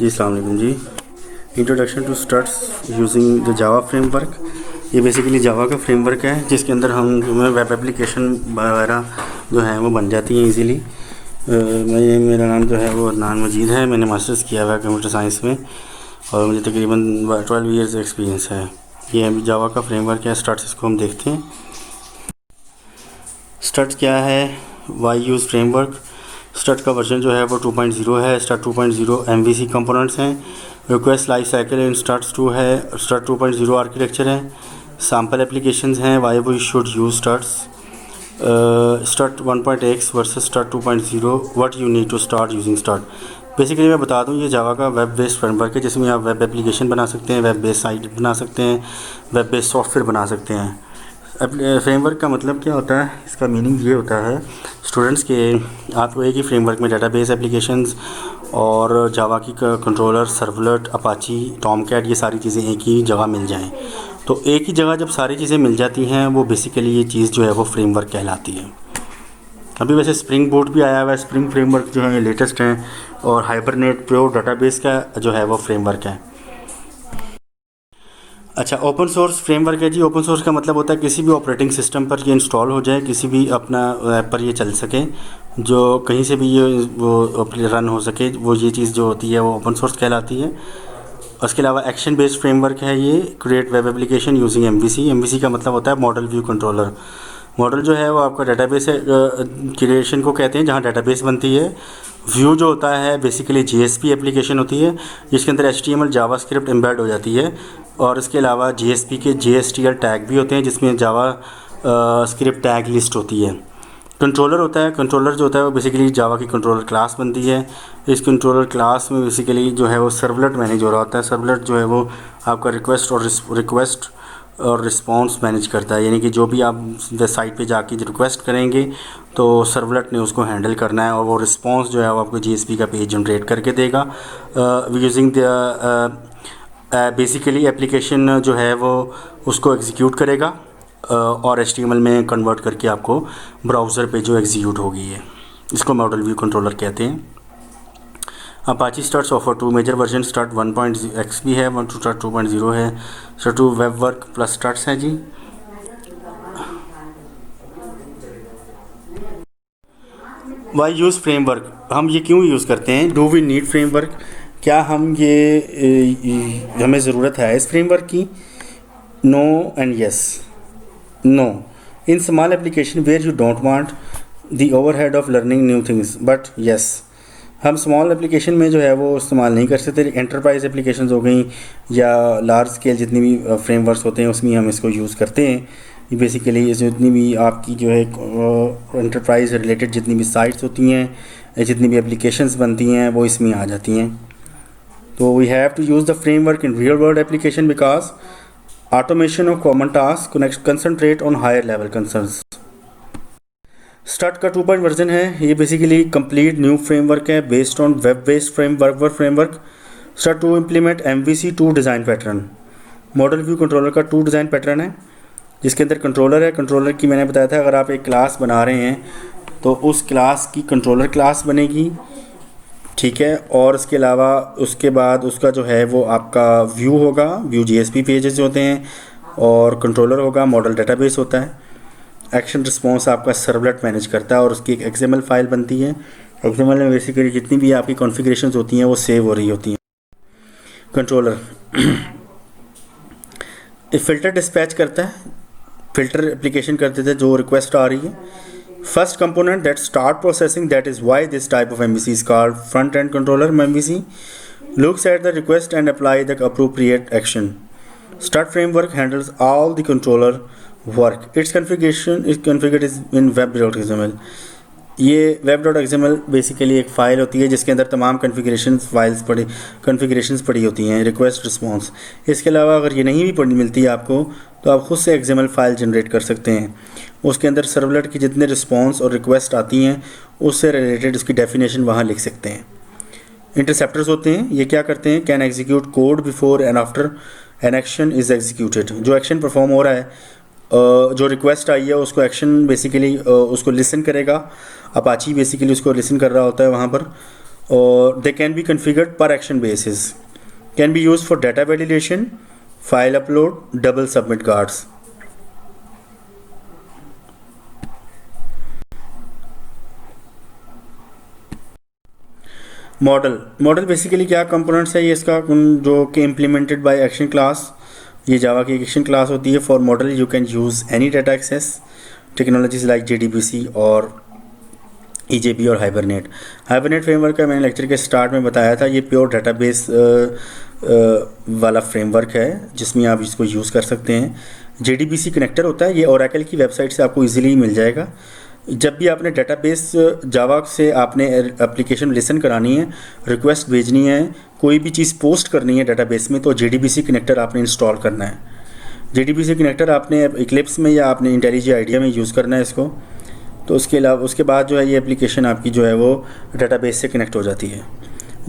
जी अस्सलाम वालेकुम जी। Introduction to Struts using the Java framework. ये बेसिकली जावा का फ्रेमवर्क है जिसके अंदर हम वेब एप्लीकेशन वगैरह जो है वो बन जाती हैं इजीली। मेरा नाम जो है वो अदनान मजीद है। मैंने मास्टर्स किया हुआ है कंप्यूटर साइंस में और मुझे तकरीबन 12 ईयर्स एक्सपीरियंस है। ये जावा का फ्रेमवर्क है स्टड्स, इसको हम देखते हैं। स्टड्स क्या है, वाई यूज़ फ्रेमवर्क। स्टड का वर्जन जो है वो 2.0 है। स्टड 2.0 MVC कंपोनेंट्स हैं। Request life cycle in Struts 2 है। स्टड 2.0 आर्किटेक्चर है। सैम्पल एप्लीकेशंस हैं, why we should use Struts. स्टड 1.x वर्सेस स्टड 2.0, what you need to start using स्टड। बेसिकली मैं बता दूं, ये जावा का वेब बेस्ड फ्रेमवर्क है जिसमें आप वेब एप्लीकेशन बना सकते हैं, वेब बेस्ड साइट बना सकते हैं, वेब बेस्ड सॉफ्टवेयर बना सकते हैं। फ्रेमवर्क का मतलब क्या होता है, इसका मीनिंग ये होता है स्टूडेंट्स के आपको एक ही फ्रेमवर्क में डेटाबेस एप्लीकेशंस और जावा की कंट्रोलर, सर्वलेट, अपाची, टॉमकैट, ये सारी चीज़ें एक ही जगह मिल जाएं। तो एक ही जगह जब सारी चीज़ें मिल जाती हैं वो बेसिकली ये चीज़ जो है वो फ्रेमवर्क कहलाती है। अभी वैसे स्प्रिंग बूट भी आया हुआ है, स्प्रिंग फ्रेमवर्क जो है लेटेस्ट है, और हाइबरनेट प्योर डेटाबेस का जो है वो फ्रेमवर्क है। अच्छा, ओपन सोर्स फ्रेमवर्क है जी। ओपन सोर्स का मतलब होता है किसी भी ऑपरेटिंग सिस्टम पर ये इंस्टॉल हो जाए, किसी भी अपना ऐप पर ये चल सके, जो कहीं से भी ये वो रन हो सके, वो ये चीज़ जो होती है वो ओपन सोर्स कहलाती है। उसके अलावा एक्शन बेस्ड फ्रेमवर्क है ये। Create web application using MVC का मतलब होता है मॉडल व्यू कंट्रोलर। मॉडल जो है वो आपका डेटाबेस क्रिएशन को कहते हैं, जहाँ डेटाबेस बनती है। व्यू जो होता है बेसिकली GSP एप्लीकेशन होती है जिसके अंदर HTML जावास्क्रिप्ट एम्बेड हो जाती है, और इसके अलावा GSP के JSTL टैग भी होते हैं जिसमें जावा स्क्रिप्ट टैग लिस्ट होती है। कंट्रोलर होता है, कंट्रोलर जो होता है वो बेसिकली जावा की कंट्रोलर क्लास बनती है। इस कंट्रोलर क्लास में बेसिकली जो है वो सर्वलेट मैनेज हो रहा होता है। सर्वलेट जो है वो आपका रिक्वेस्ट और रिस्पॉन्स मैनेज करता है, यानी कि जो भी आप साइट पे जाके रिक्वेस्ट करेंगे तो सर्वलेट ने उसको हैंडल करना है, और वो रिस्पॉन्स जो है वो आपको GSP का पेज जनरेट करके देगा यूजिंग द बेसिकली एप्लीकेशन जो है वो उसको एग्जीक्यूट करेगा और HTML में कन्वर्ट करके आपको ब्राउज़र पे जो एग्जीक्यूट होगी है, इसको मॉडल व्यू कंट्रोलर कहते हैं। Apache Struts offer 2 major version. स्टड 1.x भी है, 2.0 है। स्टड 2 वेब वर्क प्लस स्टड्स है जी। वाई यूज़ फ्रेमवर्क, हम ये क्यों यूज़ करते हैं। डू वी नीड फ्रेमवर्क, क्या हम ये हमें ज़रूरत है इस फ्रेमवर्क की। No and yes. No in small application where you don't want the overhead of learning new things, but yes. हम स्मॉल एप्लीकेशन में जो है वो इस्तेमाल नहीं कर सकते। एंटरप्राइज एप्लीकेशन हो गई या लार्ज स्केल जितनी भी फ्रेमवर्क्स होते हैं उसमें हम इसको यूज़ करते हैं। बेसिकली जितनी भी आपकी जो है एंटरप्राइज रिलेटेड जितनी भी साइट्स होती हैं, जितनी भी एप्लीकेशंस बनती हैं वो इसमें आ जाती हैं। तो we have to use the framework in real world application because automation of common task concentrate on higher level concerns. स्टड का 2 वर्जन है। ये बेसिकली कंप्लीट न्यू फ्रेमवर्क है based on web based framework. स्टड 2 implement MVC 2 design pattern. Model view controller का 2 design pattern है जिसके अंदर कंट्रोलर है। कंट्रोलर की मैंने बताया था, अगर आप एक क्लास बना रहे हैं तो उस क्लास की कंट्रोलर क्लास बनेगी, ठीक है। और इसके अलावा उसके बाद उसका जो है वो आपका व्यू होगा, व्यू GSP पेजेस होते हैं, और कंट्रोलर होगा, मॉडल डेटाबेस होता है। एक्शन रिस्पॉन्स आपका सर्वलेट मैनेज करता है और उसकी एक XML फाइल बनती है। XML में बेसिकली जितनी भी आपकी कॉन्फ़िगरेशंस होती हैं वो सेव हो रही होती हैं। कंट्रोलर फ़िल्टर डिस्पैच करता है, फ़िल्टर एप्लीकेशन कर देता है जो रिक्वेस्ट आ रही है। First component that start processing, that is why this type of MVC is called front end controller. MVC looks at the request and apply the appropriate action. Start framework handles all the controller work. Its configuration is configured in web.xml. ये web.xml basically एक file होती है जिसके अंदर तमाम कन्फिग्रेशंस पड़ी होती हैं, रिक्वेस्ट रिस्पॉन्स। इसके अलावा अगर ये नहीं भी पड़ी मिलती है आपको तो आप ख़ुद से XML फाइल जनरेट कर सकते हैं। उसके अंदर सर्वलेट की जितने रिस्पॉन्स और रिक्वेस्ट आती हैं उससे रिलेटेड उसकी डेफिनेशन वहाँ लिख सकते हैं। इंटरसेप्टर्स होते हैं, ये क्या करते हैं, can execute code before and after an action is executed. जो एक्शन परफॉर्म हो रहा है, जो रिक्वेस्ट आई है उसको एक्शन बेसिकली उसको लिसन करेगा। अपाची बेसिकली उसको लिसन कर रहा होता है वहाँ पर, और दे कैन बी कन्फिगर्ड पर action basis, can be use for data validation, file upload, double submit guards. Model basically क्या कंपोनेंट्स है ये इसका, जो कि इम्प्लीमेंटेड बाय एक्शन क्लास, ये जावा की एक्शन क्लास होती है। For model you can use any data access technologies like JDBC और EJB और हाइबरनेट फ्रेमवर्क का मैंने लेक्चर के स्टार्ट में बताया था। ये प्योर डाटाबेस वाला फ्रेमवर्क है जिसमें आप इसको यूज़ कर सकते हैं। JDBC कनेक्टर होता है, ये ओरेकल की वेबसाइट से आपको इजीली मिल जाएगा। जब भी आपने डाटाबेस जावा से आपने एप्लीकेशन लिसन करानी है, रिक्वेस्ट भेजनी है, कोई भी चीज़ पोस्ट करनी है डाटाबेस में, तो JDBC कनेक्टर आपने इंस्टॉल करना है। JDBC कनेक्टर आपने इक्लिप्स में या आपने इंटेलिजी आइडिया में यूज़ करना है इसको। तो उसके अलावा उसके बाद जो है ये एप्लीकेशन आपकी जो है वो डाटाबेस से कनेक्ट हो जाती है।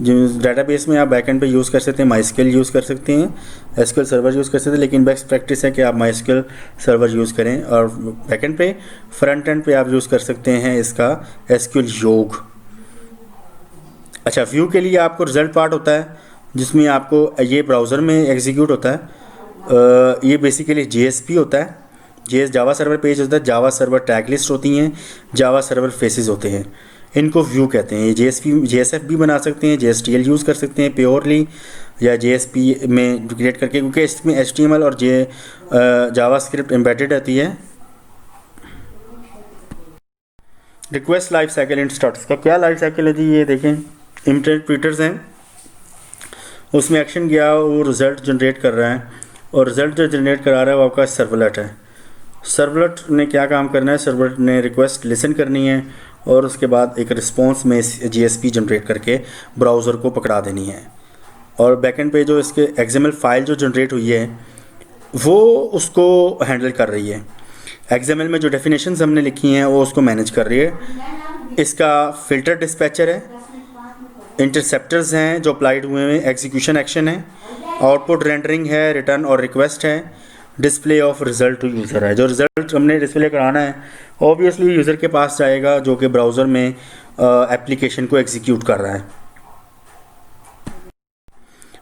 जो डाटाबेस में आप बैकएंड पे यूज़ कर सकते हैं, MySQL यूज़ कर सकते हैं, SQL सर्वर यूज़ कर सकते हैं, लेकिन बेस्ट प्रैक्टिस है कि आप MySQL सर्वर यूज़ करें। और बैकएंड पे, फ्रंट एंड पे आप यूज़ कर सकते हैं इसका SQL योग। अच्छा, व्यू के लिए आपको रिजल्ट पार्ट होता है जिसमें आपको ये ब्राउज़र में एग्जीक्यूट होता है। ये बेसिकली JSP होता है, जावा सर्वर पेज होता है, जावा सर्वर टैग लिस्ट होती हैं, जावा सर्वर फेसेस होते हैं, इनको व्यू कहते हैं। ये JSF भी बना सकते हैं, JSTL यूज़ कर सकते हैं प्योरली, या JSP में क्रिएट करके, क्योंकि इसमें HTML और जावा स्क्रिप्ट एम्बेडेड रहती है। Request life cycle and starts का क्या लाइफ साइकिल है जी, ये देखें, इंटरप्रीटर्स हैं, उसमें एक्शन गया, वो रिज़ल्ट जनरेट कर रहा है, और रिज़ल्ट जो जनरेट करा रहा है वो आपका सर्वलेट है। सर्वलेट ने क्या काम करना है, सर्वलेट ने रिक्वेस्ट लिसन करनी है और उसके बाद एक रिस्पॉन्स में JSP जनरेट करके ब्राउज़र को पकड़ा देनी है। और बैकएंड पे जो इसके XML फाइल जो जनरेट हुई है वो उसको हैंडल कर रही है। XML में जो डेफिनेशंस हमने लिखी हैं वो उसको मैनेज कर रही है। इसका फ़िल्टर डिस्पैचर है, इंटरसेप्टर्स हैं जो अप्लाइड हुए हैं, एग्जीक्यूशन एक्शन है, आउटपुट रेंडरिंग है, रिटर्न और रिक्वेस्ट है, display of result to user है। जो रिज़ल्ट हमने डिस्प्ले कराना है ऑब्वियसली यूज़र के पास जाएगा जो कि ब्राउज़र में एप्लीकेशन को एग्जीक्यूट कर रहा है।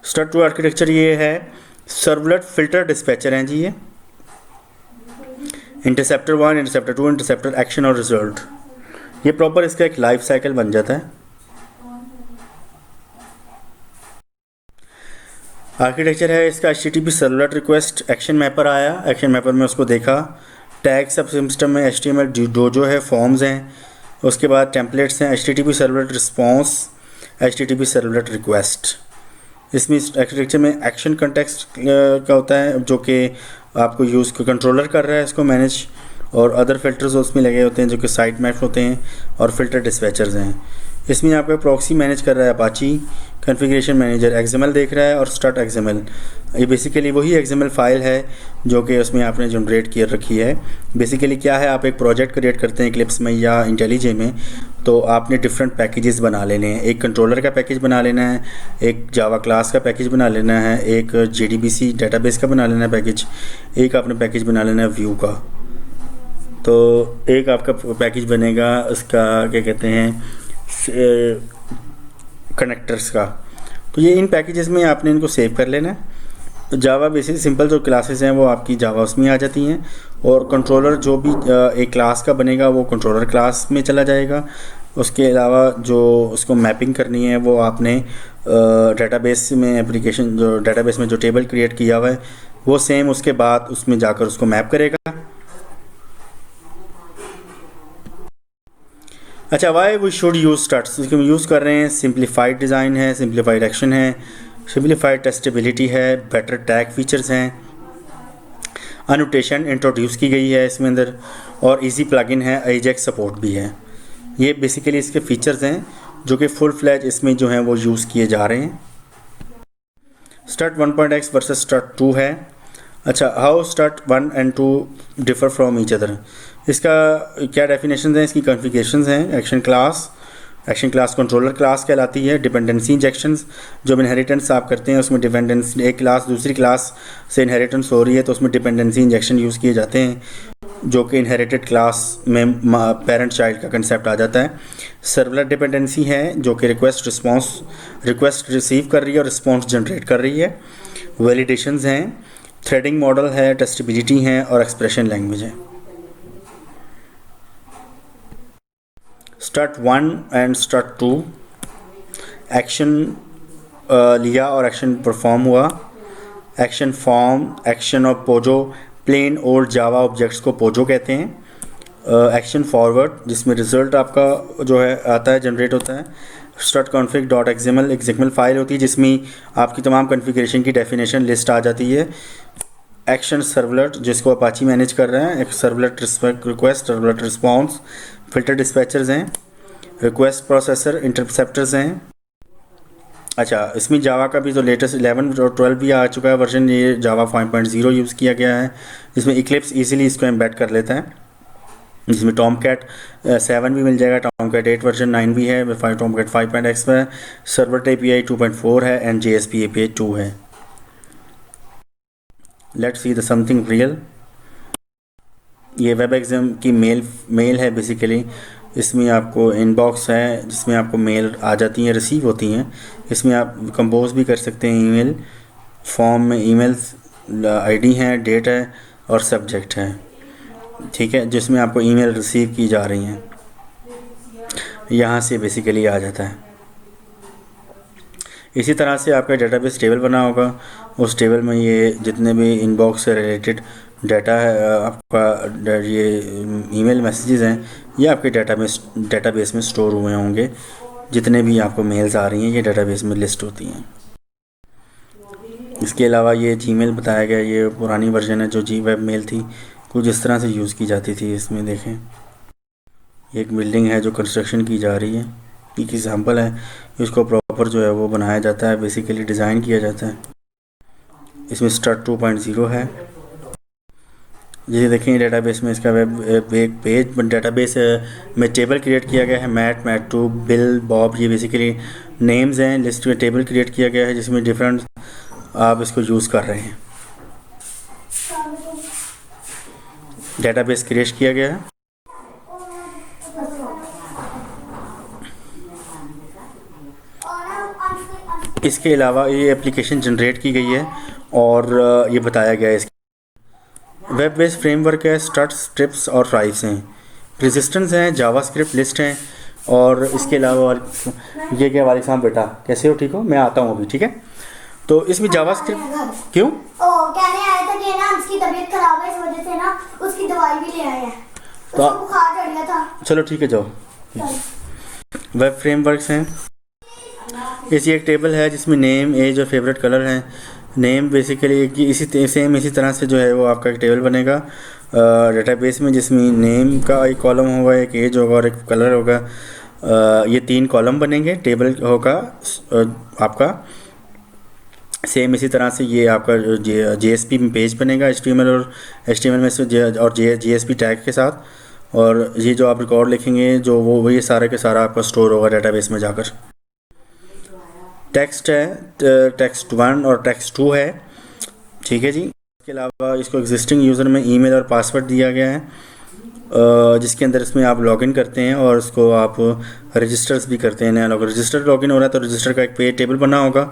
स्टार्ट टू आर्किटेक्चर ये है, सर्वलेट फिल्टर डिस्पैचर हैं जी, ये इंटरसेप्टर 1, इंटरसेप्टर 2, इंटरसेप्टर एक्शन और रिजल्ट, ये प्रॉपर इसका एक लाइफ साइकिल बन जाता है। आर्किटेक्चर है इसका HTTP servlet request, action mapper आया, एक्शन मैपर में उसको देखा, टैग सब सिस्टम में HTML जो है फॉर्म्स हैं, उसके बाद टेम्पलेट्स हैं, HTTP servlet response, HTTP servlet request. इसमें आर्किटेक्चर में एक्शन कंटेक्स्ट का होता है जो कि आपको यूज़ कंट्रोलर कर रहा है इसको मैनेज, और अदर फिल्टर्स उसमें लगे होते हैं जो कि साइट मैप्स होते हैं, और फिल्टर डिस्पैचर्स हैं। इसमें आपका प्रॉक्सी मैनेज कर रहा है अपाची, कॉन्फ़िगरेशन मैनेजर XML देख रहा है, और स्टार्ट XML, ये बेसिकली वही XML फाइल है जो कि उसमें आपने जनरेट कर रखी है। बेसिकली क्या है, आप एक प्रोजेक्ट क्रिएट करते हैं इक्लिप्स में या इंटेलिजे में, तो आपने डिफरेंट पैकेजेस बना लेने हैं। एक कंट्रोलर का पैकेज बना लेना है, एक जावा क्लास का पैकेज बना लेना है, एक JDBC डाटाबेस का बना लेना है पैकेज, एक आपने पैकेज बना लेना है व्यू का। तो एक आपका पैकेज बनेगा उसका क्या कहते हैं कनेक्टर्स का। तो ये इन पैकेजेस में आपने इनको सेव कर लेना है। तो जावा बेसिक सिंपल जो क्लासेस हैं वो आपकी जावा उसमें आ जाती हैं, और कंट्रोलर जो भी एक क्लास का बनेगा वो कंट्रोलर क्लास में चला जाएगा। उसके अलावा जो उसको मैपिंग करनी है वो आपने डेटाबेस में, एप्लीकेशन जो डेटाबेस में जो टेबल क्रिएट किया हुआ है वो सेम उसके बाद उसमें जाकर उसको मैप करेगा। अच्छा, why we should use Struts, इसको हम यूज़ कर रहे हैं, सिंप्लीफाइड डिज़ाइन है, सिंप्लीफाइड एक्शन है, सिंप्लीफाइड टेस्टेबिलिटी है, बेटर टैग फीचर्स हैं, अनोटेशन इंट्रोड्यूस की गई है इसमें अंदर, और इजी प्लगइन है, एजेक्स सपोर्ट भी है। ये बेसिकली इसके फीचर्स हैं जो कि फुल फ्लैज इसमें जो हैं वो यूज़ किए जा रहे हैं। स्टार्ट 1.x वर्सेस स्टार्ट 2 है। अच्छा, how start 1 and 2 differ from each other, इसका क्या डेफिनेशन हैं, इसकी कॉन्फ़िगरेशंस हैं, action class, action class controller class कहलाती है। डिपेंडेंसी इंजेक्शंस, जब इनहेरिटेंस आप करते हैं उसमें डिपेंडेंस, एक क्लास दूसरी क्लास से इनहेरिटेंस हो रही है तो उसमें डिपेंडेंसी इंजेक्शन यूज़ किए जाते हैं, जो कि इनहेरिटेड क्लास में पेरेंट चाइल्ड का कंसेप्ट आ जाता है। सर्वलेट डिपेंडेंसी है जो कि रिक्वेस्ट रिसीव कर रही है और रिस्पॉन्स जनरेट कर रही है। वैलिडेशंस हैं, थ्रेडिंग मॉडल है, टेस्टेबिलिटी है और एक्सप्रेशन लैंग्वेज है। स्टार्ट 1 एंड स्टार्ट 2, एक्शन लिया और एक्शन परफॉर्म हुआ। Action form, action of POJO, plain old Java objects को पोजो कहते हैं। एक्शन फॉरवर्ड, जिसमें रिजल्ट आपका जो है आता है, जनरेट होता है। Start config dot XML, XML file होती है जिसमें आपकी तमाम कॉन्फ़िगरेशन की डेफिनेशन लिस्ट आ जाती है। एक्शन सर्वलेट, जिसको अपाची मैनेज कर रहे हैं। एक servlet request, servlet response, filter dispatchers हैं, रिक्वेस्ट प्रोसेसर, इंटरसेप्टर्स हैं। अच्छा, इसमें जावा का भी जो लेटेस्ट 11 और 12 भी आ चुका है वर्जन, ये जावा 5.0 यूज़ किया गया है, जिसमें इक्लिप्स इजीली इसको एम्बेड कर लेता है, जिसमें टॉमकैट 7 भी मिल जाएगा, टॉमकैट 8 वर्जन 9 भी है, टॉमकैट 5.x है, सर्वलेट API 2.4 है एंड JSP API 2 है। Let's see the something real. ये वेब एग्जाम की मेल है बेसिकली। इसमें आपको इनबॉक्स है जिसमें आपको मेल आ जाती हैं, रिसीव होती हैं। इसमें आप कंपोज भी कर सकते हैं ईमेल फॉर्म में। ईमेल्स आईडी है, डेट है और सब्जेक्ट है, ठीक है, जिसमें आपको ईमेल रिसीव की जा रही हैं, यहाँ से बेसिकली आ जाता है। इसी तरह से आपका डेटाबेस टेबल बना होगा, उस टेबल में ये जितने भी इनबॉक्स से रिलेटेड डाटा है, आपका ये ईमेल मैसेजेस हैं, ये आपके डेटाबेस में स्टोर हुए होंगे। जितने भी आपको मेल्स आ रही हैं ये डेटाबेस में लिस्ट होती हैं। इसके अलावा ये जीमेल बताया गया, ये पुरानी वर्जन है जो जी वेब मेल थी, कुछ इस तरह से यूज़ की जाती थी। इसमें देखें, एक बिल्डिंग है जो कंस्ट्रक्शन की जा रही है, एक एग्जाम्पल है। इसको प्रॉपर जो है वो बनाया जाता है, बेसिकली डिज़ाइन किया जाता है। इसमें स्टार्ट 2.0 है। ये देखें डेटाबेस में इसका वेब एक पेज डेटाबेस में टेबल क्रिएट किया गया है, मैट2, बिल, बॉब, ये बेसिकली नेम्स हैं। लिस्ट में टेबल क्रिएट किया गया है जिसमें डिफरेंट आप इसको यूज़ कर रहे हैं। डेटाबेस क्रिएट किया गया है। इसके अलावा ये एप्लीकेशन जनरेट की गई है और ये बताया गया है। इसके वेब बेस्ड फ्रेमवर्क है, स्ट्रट्स, स्ट्रिप्स और राइव्स हैं, रेजिस्टेंस हैं, जावास्क्रिप्ट लिस्ट हैं। और इसके अलावा ये क्या वाले साहब, बेटा कैसे हो, ठीक हो? मैं आता हूँ अभी, ठीक है। तो इसमें जावास्क्रिप्ट क्यों कहने आया था कि ना उसकी तबीयत खराब है, इस वजह से ना उसकी दवाई भी ले आए हैं, तो बुखार चढ़ गया था। चलो ठीक है, जाओ। वेब फ्रेमवर्क्स हैं। इसी एक टेबल है जिसमें नेम, एज और फेवरेट कलर हैं। नेम बेसिकली इसी तरह से जो है वो आपका एक टेबल बनेगा डेटाबेस में, जिसमें नेम का एक कॉलम होगा, एक एज होगा और एक कलर होगा। ये 3 कॉलम बनेंगे, टेबल होगा आपका। सेम इसी तरह से ये आपका JSP में पेज बनेगा, HTML में से और JSP टैग के साथ। और ये जो आप रिकॉर्ड लिखेंगे जो वो ये सारे के सारा आपका स्टोर होगा डेटाबेस में जाकर। टेक्स्ट है, टेक्स्ट 1 और टेक्स्ट 2 है, ठीक है जी। इसके अलावा इसको एग्जिस्टिंग यूज़र में ईमेल और पासवर्ड दिया गया है, जिसके अंदर इसमें आप लॉगिन करते हैं और इसको आप रजिस्टर्स भी करते हैं। नया रजिस्टर लॉगिन हो रहा है तो रजिस्टर का एक टेबल बना होगा,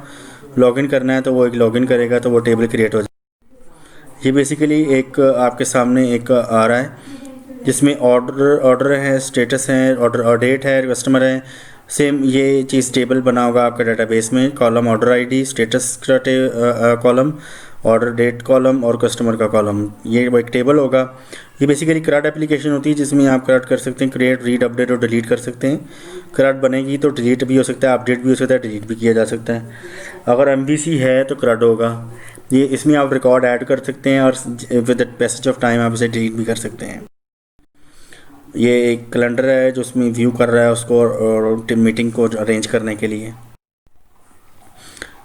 लॉगिन करना है तो वो एक लॉगिन करेगा तो वो टेबल क्रिएट हो जाएगा। ये बेसिकली एक आपके सामने एक आ रहा है जिसमें ऑर्डर है, स्टेटस है, ऑर्डर डेट है, कस्टमर है। सेम ये चीज़ टेबल बना होगा आपका डेटाबेस में, कॉलम ऑर्डर आईडी, स्टेटस का कॉलम, ऑर्डर डेट कॉलम और कस्टमर का कॉलम, ये एक टेबल होगा। ये बेसिकली CRUD एप्लीकेशन होती है जिसमें आप CRUD कर सकते हैं, क्रिएट, रीड, अपडेट और डिलीट कर सकते हैं। CRUD बनेगी तो डिलीट भी हो सकता है, अपडेट भी हो सकता है, डिलीट भी किया जा सकता है। अगर MVC है तो CRUD होगा। ये इसमें आप रिकॉर्ड ऐड कर सकते हैं और with the passage of time आप इसे डिलीट भी कर सकते हैं। ये एक कैलेंडर है जो उसमें व्यू कर रहा है उसको और मीटिंग को अरेंज करने के लिए।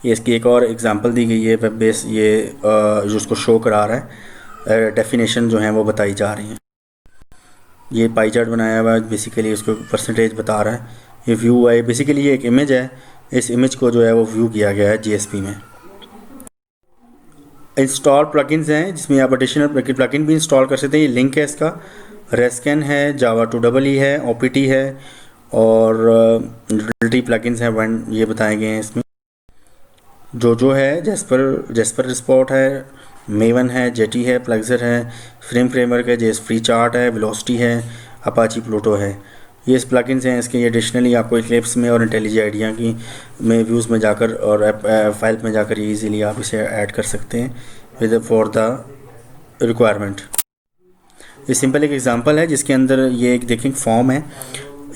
ये इसकी एक और एग्जांपल दी गई है वेब बेस, ये जो उसको शो करा रहा है, डेफिनेशन जो हैं वो बताई जा रही हैं। ये पाई चार्ट बनाया हुआ है, बेसिकली उसको परसेंटेज बता रहा है ये व्यू है, बेसिकली ये एक इमेज है, इस इमेज को जो है वो व्यू किया गया है JSP में। इंस्टॉल प्लगइन्स हैं जिसमें आप एडिशनल प्लगइन भी इंस्टॉल कर सकते हैं। ये लिंक है इसका, रेस्कैन है, जावा 2EE है, OPT है और यूटिलिटी प्लगइन्स हैं वन, ये बताए गए हैं इसमें। जो है जेस्पर रिस्पॉट है, मेवन है, जेटी है, प्लगजर है, फ्रेमवर्क है, जेस फ्री चार्ट है, वेलोसिटी है, अपाची प्लूटो है। ये इस प्लगइन्स हैं इसके। ये एडिशनली आपको इक्लिप्स में और इंटेलिजी आइडिया की में व्यूज़ में जाकर और फाइल में जाकर इजीली आप इसे ऐड कर सकते हैं विद फॉर द रिक्वायरमेंट। ये सिंपल एक एग्जांपल है जिसके अंदर ये एक देखें फॉर्म है।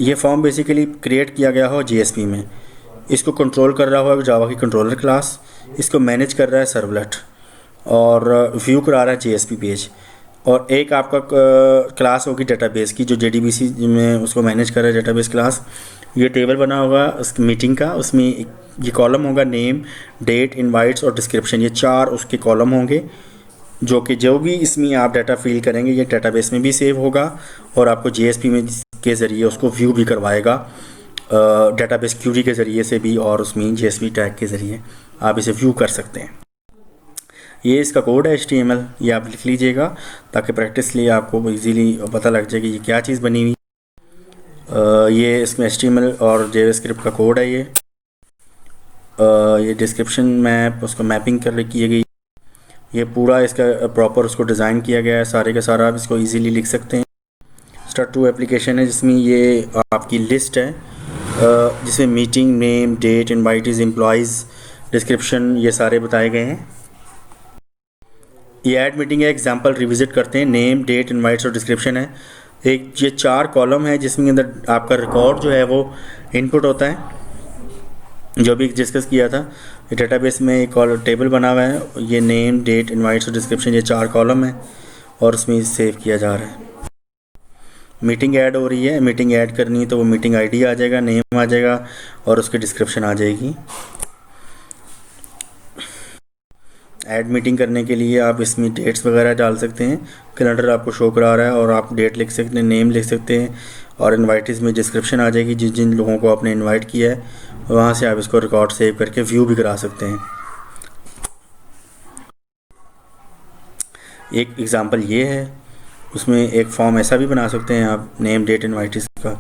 ये फॉर्म बेसिकली क्रिएट किया गया हो JSP में। इसको कंट्रोल कर रहा हो जावा की कंट्रोलर क्लास, इसको मैनेज कर रहा है सर्वलेट और व्यू करा रहा है JSP पेज। और एक आपका क्लास होगी डेटाबेस की जो JDBC में उसको मैनेज कर रहा है डेटाबेस क्लास। ये टेबल बना होगा उस मीटिंग का, उसमें ये कॉलम होगा नेम, डेट, इनवाइट्स और डिस्क्रिप्शन। ये 4 उसके कॉलम होंगे जो कि जो भी इसमें आप डाटा फिल करेंगे ये डेटाबेस में भी सेव होगा और आपको JSP में के ज़रिए उसको व्यू भी करवाएगा डेटाबेस क्यूरी के ज़रिए से भी, और उसमें JSP टैग के ज़रिए आप इसे व्यू कर सकते हैं। ये इसका कोड है HTML, ये आप लिख लीजिएगा ताकि प्रैक्टिस लिए आपको इजीली पता लग जाए कि ये क्या चीज़ बनी हुई। ये इसमें HTML और JavaScript का कोड है। ये डिस्क्रिप्शन मैप उसको मैपिंग कर की गई। ये पूरा इसका प्रॉपर उसको डिज़ाइन किया गया है सारे का सारा, आप इसको इजीली लिख सकते हैं। स्टार्ट टू एप्लीकेशन है जिसमें ये आपकी लिस्ट है जिसमें meeting, name, date, invitees, employees, description ये सारे बताए गए हैं। ये ऐड मीटिंग है, एग्जांपल रिविजिट करते हैं। नेम, डेट, इनवाइट्स और डिस्क्रिप्शन है। एक ये 4 कॉलम है जिसमें अंदर आपका रिकॉर्ड जो है वो इनपुट होता है जो भी डिस्कस किया था। ये डेटाबेस में एक टेबल बना हुआ है, ये नेम, डेट, इनवाइट्स और डिस्क्रिप्शन ये 4 कॉलम है और उसमें सेव किया जा रहा है। मीटिंग ऐड हो रही है, मीटिंग ऐड करनी है तो वो मीटिंग ID आ जाएगा, नेम आ जाएगा और उसकी डिस्क्रिप्शन आ जाएगी। ऐड मीटिंग करने के लिए आप इसमें डेट्स वगैरह डाल सकते हैं। कैलेंडर आपको शो करा रहा है और आप डेट लिख सकते हैं, नेम लिख सकते हैं और इनवाइटीज़ में डिस्क्रिप्शन आ जाएगी जिन जिन लोगों को आपने इनवाइट किया है वहाँ से आप इसको रिकॉर्ड सेव करके व्यू भी करा सकते हैं। एक एग्ज़ाम्पल ये है, उसमें एक फॉर्म ऐसा भी बना सकते हैं आप नेम, डेट, इनवाइटीज़ का,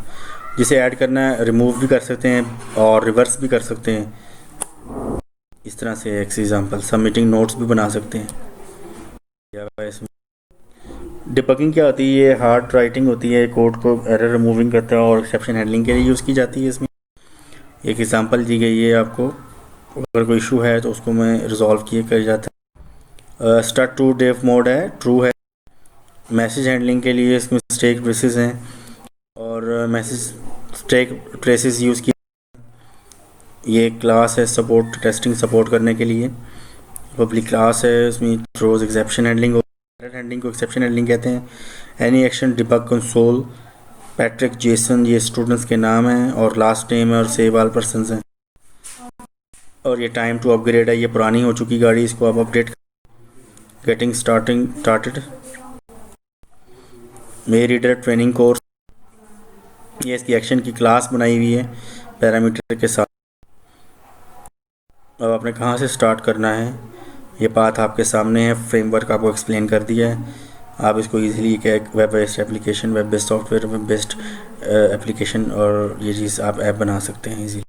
जिसे ऐड करना है रिमूव भी कर सकते हैं और रिवर्स भी कर सकते हैं। इस तरह से एक एग्जांपल सबमिटिंग नोट्स भी बना सकते हैं। इसमें डिबगिंग क्या होती है, ये हार्ड राइटिंग होती है, कोड को एरर रिमूविंग करता है और एक्सेप्शन हैंडलिंग के लिए यूज़ की जाती है। इसमें एक एग्जांपल दी गई है आपको, अगर कोई इशू है तो उसको मैं रिजॉल्व किया जाता है। स्टार्ट टू डेव मोड है, ट्रू है। मैसेज हैंडलिंग के लिए इसमें स्टैक ट्रेसेस हैं और मैसेज स्टैक ट्रेसेस यूज़ की। ये क्लास है सपोर्ट टेस्टिंग सपोर्ट करने के लिए, पब्लिक क्लास है। इसमें थ्रोज एक्सेप्शन हैंडलिंग हैंडलिंग को एक्सेप्शन हैंडलिंग कहते हैं। Any action debug console, Patrick, Jason ये स्टूडेंट्स के नाम हैं और लास्ट नेम है और सेव ऑल पर्सन्स हैं। और ये टाइम टू अपग्रेड है, ये पुरानी हो चुकी गाड़ी, इसको आप अपडेट। गेटिंग स्टार्टेड, मे रीडर ट्रेनिंग कोर्स, ये इसकी एक्शन की क्लास बनाई हुई है पैरामीटर के साथ। अब आपने कहाँ से स्टार्ट करना है ये बात आपके सामने है, फ्रेमवर्क आपको एक्सप्लेन कर दिया है। आप इसको इजीली एक web based application, web based software, web based application और ये चीज़ आप ऐप बना सकते हैं इजीली।